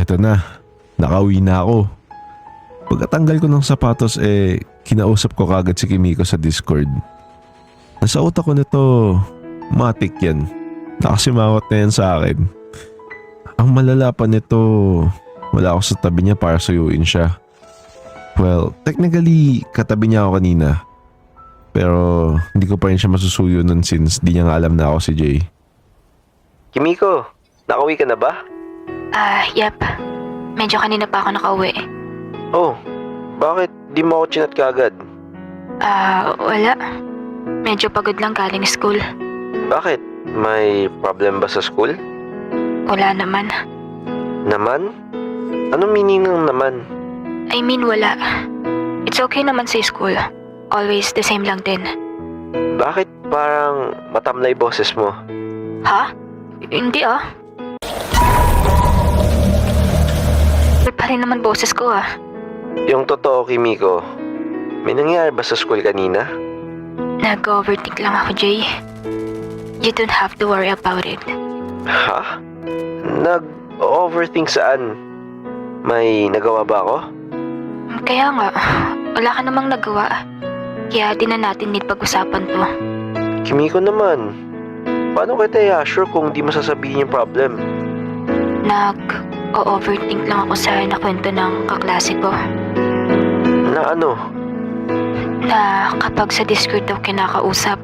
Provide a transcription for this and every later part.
Eto na, nakauwi na ako. Pagkatanggal ko ng sapatos kinausap ko kagad si Kimiko sa Discord. Nasa utak ko nito, matik yan. Nakasimangot na yan sa akin. Ang malala pa nito, wala ako sa tabi niya para suyuin siya. Well, technically, katabi niya ako kanina. Pero hindi ko pa rin siya masusuyo nun since di niya nga alam na ako si Jay. Kimiko, nakauwi ka na ba? Yep. Medyo kanina pa ako nakauwi. Oh, bakit di mo ako chinat kaagad? Wala. Medyo pagod lang galing school. Bakit? May problem ba sa school? Wala naman. Naman? Anong meaning ng naman? I mean, wala. It's okay naman sa school. Always the same lang din. Bakit parang matamlay boses mo? Ha? Hindi Ba't pa rin naman boses ko Yung totoo, Kimiko, may nangyari ba sa school kanina? Nag-overthink lang ako, Jay. You don't have to worry about it. Ha? Nag-overthink saan? May nagawa ba ako? Kaya nga, wala ka namang nagawa. Kaya di na natin need pag-usapan to. Kimiko naman, paano kita i-assure kung di masasabihin yung problem? Nag-overthink lang ako sa nakwento ng kaklase ko. Na ano? Na kapag sa Discord daw kinakausap,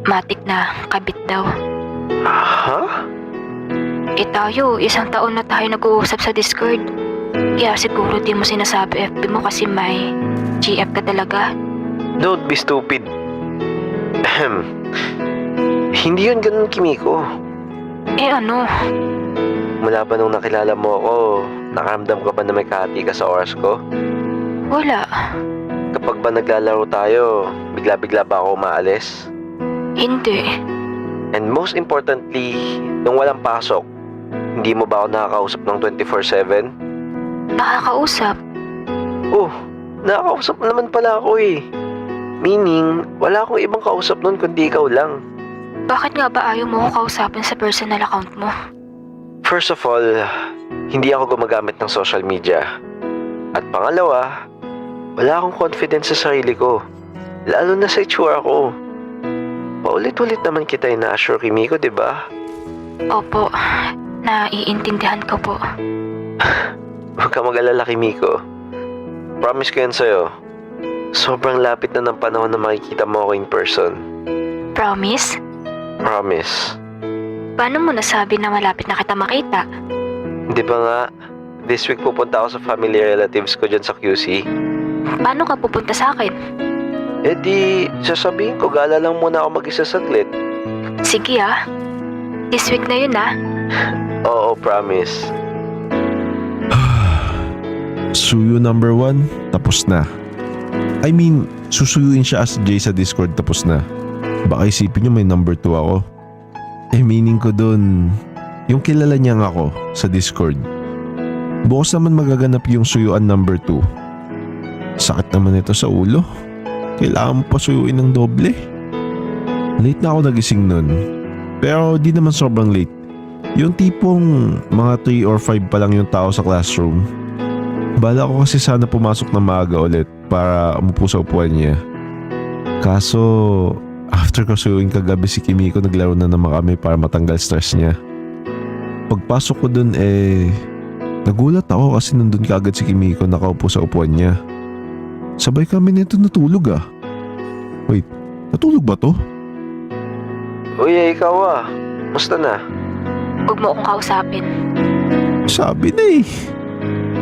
matik na kabit daw. Ha? Tayo, 1 taon na tayo nag-uusap sa Discord. Kaya siguro di mo sinasabi FB mo kasi may GF ka talaga. Don't be stupid. Hindi yun ganun, Kimiko. Ano? Mula ba nung nakilala mo ako, nakaramdam ka ba na may kahati ka sa oras ko? Wala. Kapag ba naglalaro tayo, bigla-bigla ba ako umaalis? Hindi. And most importantly, nung walang pasok, hindi mo ba ako nakakausap ng 24/7? Nakakausap. Oh, nakakausap naman pala ako Meaning, wala akong ibang kausap nun kundi ikaw lang. Bakit nga ba ayaw mo ko kausapin sa personal account mo? First of all, hindi ako gumagamit ng social media. At pangalawa, wala akong confidence sa sarili ko. Lalo na sa itsura ko. Paulit-ulit naman kita ina-assure, Kimiko, di ba? Opo, naiintindihan ko po. Huwag ka mag-alala, Kimiko. Promise ko yan sa'yo. Sobrang lapit na ng panahon na makikita mo ako in person. Promise? Promise. Paano mo nasabi na malapit na kita makita? Di ba nga, this week pupunta ako sa family relatives ko dyan sa QC. Paano ka pupunta sa akin? Di, sasabihin ko, gala lang muna ako mag-isa saglit. Sige This week na yun Oo, promise. Suyo number 1, tapos na. I mean, susuyuin siya as Jay sa Discord tapos na. Baka isipin niyo may number 2 ako. Meaning ko dun, yung kilala niya nga ako sa Discord. Bukas naman magaganap yung suyuan number 2. Sakit naman ito sa ulo. Kailangan mo pa suyuin ng doble. Late na ako nagising nun. Pero di naman sobrang late. Yung tipong mga 3 or 5 pa lang yung tao sa classroom. Bala ko kasi sana pumasok na maaga ulit para umupo sa upuan niya. Kaso, after ko suyuin kagabi si Kimiko, naglaro na naman kami para matanggal stress niya. Pagpasok ko dun nagulat ako kasi nandun kaagad si Kimiko nakaupo sa upuan niya. Sabay kami nito natulog Wait, natulog ba to? Uy, ikaw musta na? Huwag mo akong kausapin. Sabi na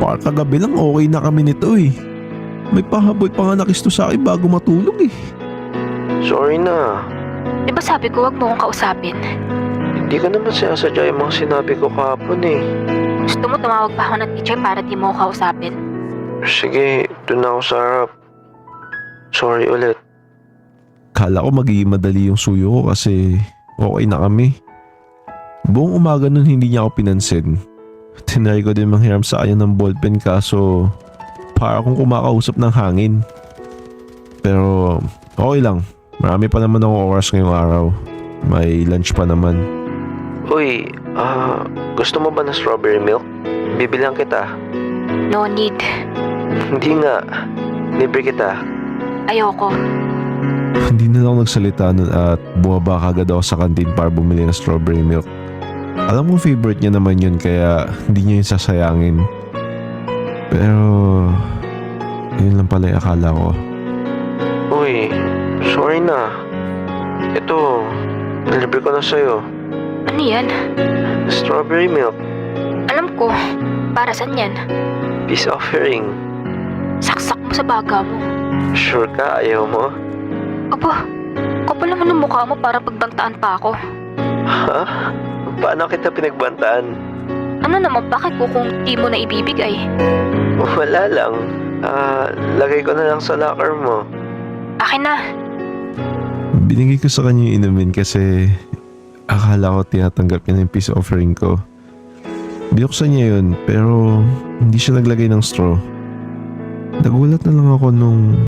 Baka kagabi lang okay na kami nito May pahabol pa nga nakisto sa akin bago matulog Sorry na. Di ba sabi ko huwag mo akong kausapin? Hindi ko naman sinasadya yung mga sinabi ko kahapon Gusto mo tumawag pa ako ng teacher para di mo ako kausapin? Sige, doon ako sa harap. Sorry ulit. Kala ko magiging madali yung suyo ko kasi okay na kami. Buong umaga nun hindi niya ako pinansin. Tinry ko din manghiram sa kanya ng ballpen kaso para akong kumakausap ng hangin. Pero okay lang. Marami pa naman akong oras ngayong araw. May lunch pa naman. Uy, gusto mo ba ng strawberry milk? bibilang kita. No need. Hindi nga. Libre kita. Ayoko. Hindi na lang ako nagsalita nun at bumaba kagad ako sa kantin para bumili ng strawberry milk. Alam mo favorite niya naman yun kaya hindi niya yun sasayangin. Pero yun lang pala yung akala ko. Uy, sorry na. Ito, nilibre ko na sa'yo. Ano yan? Strawberry milk. Alam ko. Para saan yan? Peace offering. Saksak mo sa baga mo. Sure ka? Ayaw mo? Aba, kapal naman ng mukha mo para pagbantaan pa ako. Ha? Paano kita pinagbantaan? Ano naman, bakit ko kung di mo na ibibigay? Wala lang. Lagay ko na lang sa locker mo. Akin na. Binigay ko sa kanya yung inumin kasi akala ko tinatanggap niya yung peace offering ko. Binuksan niya yun pero hindi siya naglagay ng straw. Nagulat na lang ako nung